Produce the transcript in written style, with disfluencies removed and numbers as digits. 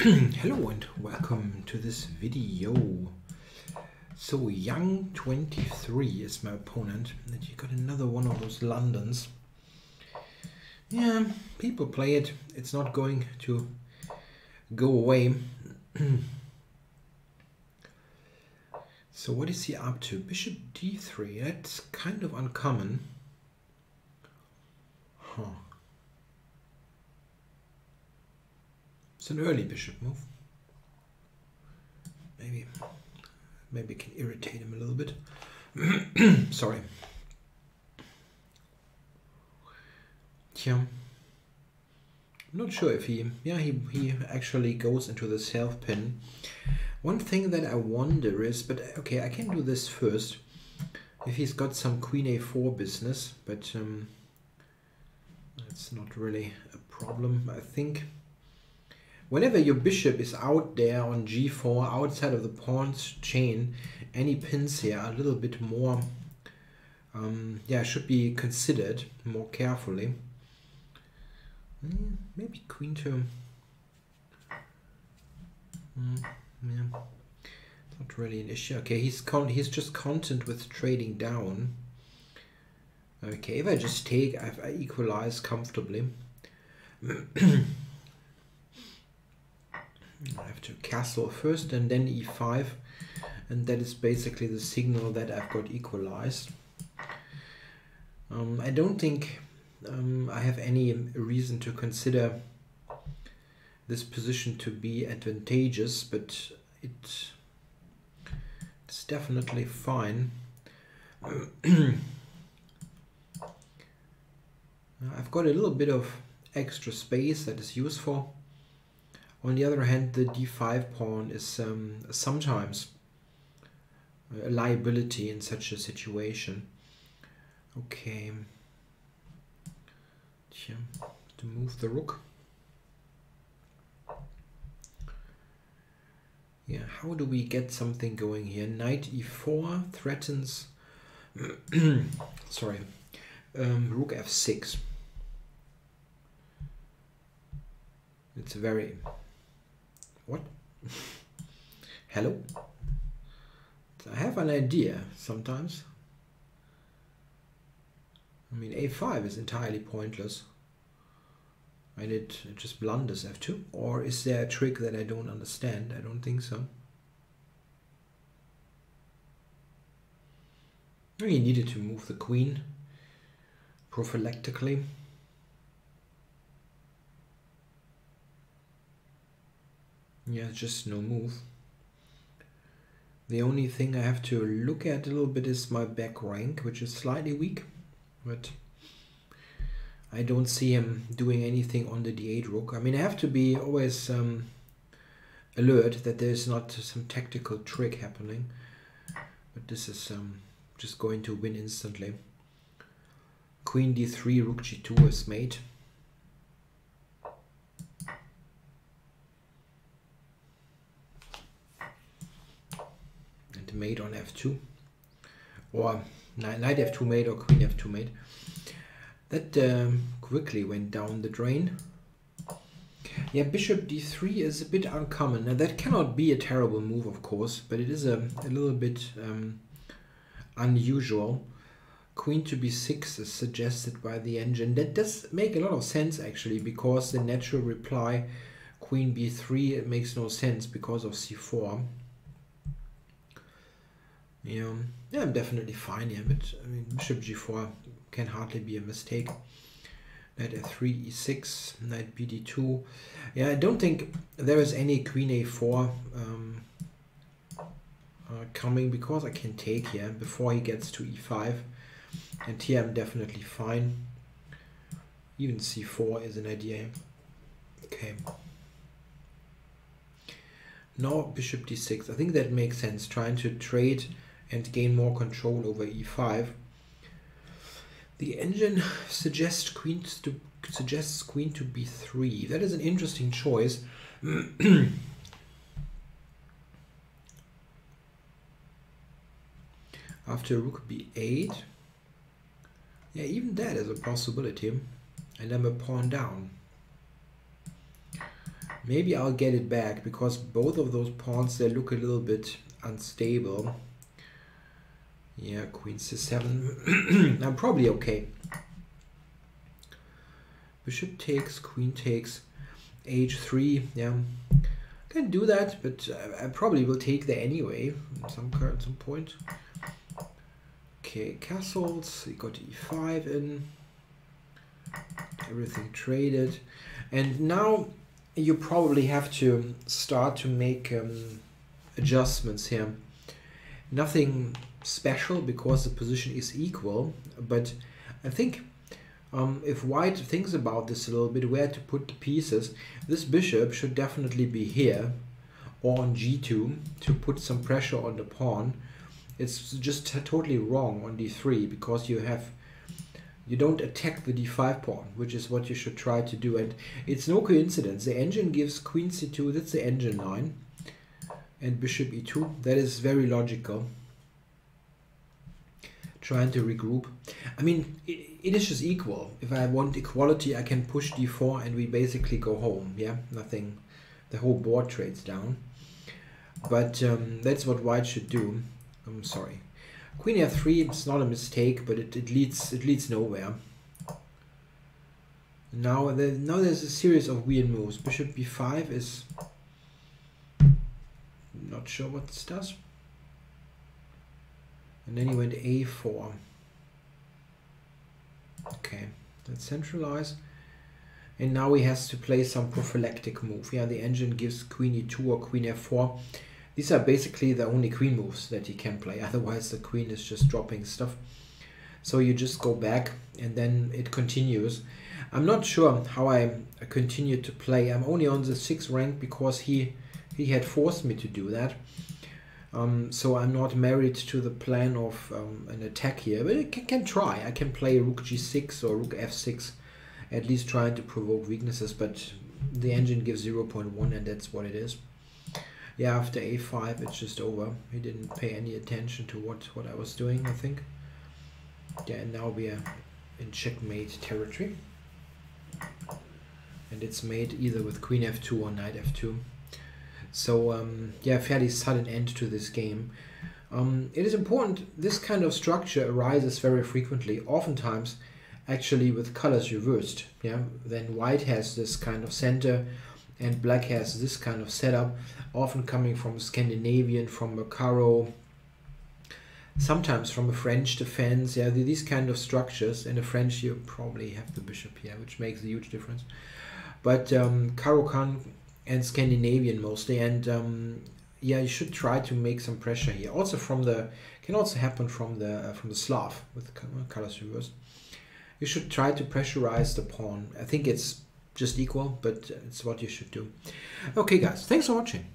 Hello and welcome to this video. So Yang23 is my opponent, and you got another one of those Londons. Yeah, people play it. It's not going to go away. So what is he up to? Bishop d3. That's kind of uncommon. Huh. It's an early bishop move. Maybe can irritate him a little bit. Sorry. Yeah. I'm not sure if he actually goes into the self pin. One thing that I wonder is, but okay, I can do this first. If he's got some queen a4 business, but that's not really a problem, I think. Whenever your bishop is out there on g4, outside of the pawn's chain, any pins here are a little bit more, should be considered more carefully. Maybe queen to, yeah, not really an issue. Okay, he's just content with trading down. Okay, if I just take, I equalize comfortably. I have to castle first and then e5, and that is basically the signal that I've got equalized. I don't think I have any reason to consider this position to be advantageous, but it's definitely fine. I've got a little bit of extra space that is useful. On the other hand, the d5 pawn is sometimes a liability in such a situation. Okay, to move the rook. Yeah, how do we get something going here? Knight e4 threatens. Sorry, rook f6. It's a very. What? Hello? I have an idea sometimes. I mean, a5 is entirely pointless. And it just blunders f2. Or is there a trick that I don't understand? I don't think so. He needed to move the queen prophylactically. Yeah, just no move. The only thing I have to look at a little bit is my back rank, which is slightly weak, but I don't see him doing anything on the d8 rook. I mean, I have to be always alert that there's not some tactical trick happening, but this is just going to win instantly. Queen d3, rook g2 is mate. Mate on f2, or knight f2 mate, or queen f2 mate. That quickly went down the drain. Yeah, bishop d3 is a bit uncommon. Now that cannot be a terrible move, of course, but it is a little bit unusual. Queen to b6 is suggested by the engine. That does make a lot of sense actually, because the natural reply queen b3, it makes no sense because of c4. Yeah, I'm definitely fine here, but I mean, bishop g4 can hardly be a mistake. Knight f3, e6, knight bd2. Yeah, I don't think there is any queen a4 coming, because I can take here before he gets to e5, and here I'm definitely fine. Even c4 is an idea. Okay. Now bishop d6. I think that makes sense, trying to trade and gain more control over e5. The engine suggests queen to b3. That is an interesting choice. After rook b8, yeah, even that is a possibility, and I'm a pawn down. Maybe I'll get it back, because both of those pawns, they look a little bit unstable. Yeah, queen c7. I'm probably okay. Bishop takes, queen takes, h3. Yeah, can do that, but I probably will take there anyway at some point. Okay, castles. We got e5 in. Everything traded, and now you probably have to start to make adjustments here. Nothing special because the position is equal, but I think if white thinks about this a little bit, where to put the pieces, this bishop should definitely be here or on g2 to put some pressure on the pawn. It's just totally wrong on d3 because you don't attack the d5 pawn, which is what you should try to do. And it's no coincidence. The engine gives queen c2, that's the engine line, and bishop e2. That is very logical. Trying to regroup. I mean, it is just equal. If I want equality, I can push d4 and we basically go home. Yeah, nothing. The whole board trades down. But that's what white should do. I'm sorry. Queen f3, it's not a mistake, but it leads nowhere. Now there's a series of weird moves. Bishop b5 is not sure what this does. And then he went a4. Okay, let's centralize. And now he has to play some prophylactic move. Yeah, the engine gives queen e2 or queen f4. These are basically the only queen moves that he can play. Otherwise the queen is just dropping stuff. So you just go back and then it continues. I'm not sure how I continue to play. I'm only on the 6th rank because he had forced me to do that. So I'm not married to the plan of an attack here, but I can try. I can play rook g6 or rook f6, at least trying to provoke weaknesses, but the engine gives 0.1 and that's what it is. Yeah, after a5 it's just over. He didn't pay any attention to what I was doing, I think. Yeah, and now we are in checkmate territory. And it's made either with queen f2 or knight f2. So yeah, fairly sudden end to this game. It is important, this kind of structure arises very frequently, oftentimes actually with colors reversed. Yeah, then white has this kind of center and black has this kind of setup, often coming from Scandinavian, from Macaro, sometimes from a French defense. Yeah, these kind of structures. In the French you probably have the bishop here, which makes a huge difference. But Caro-Kann and Scandinavian mostly, and yeah, you should try to make some pressure here. Also from the, can also happen from the Slav with colors reversed. You should try to pressurize the pawn. I think it's just equal, but it's what you should do. Okay guys, thanks for watching.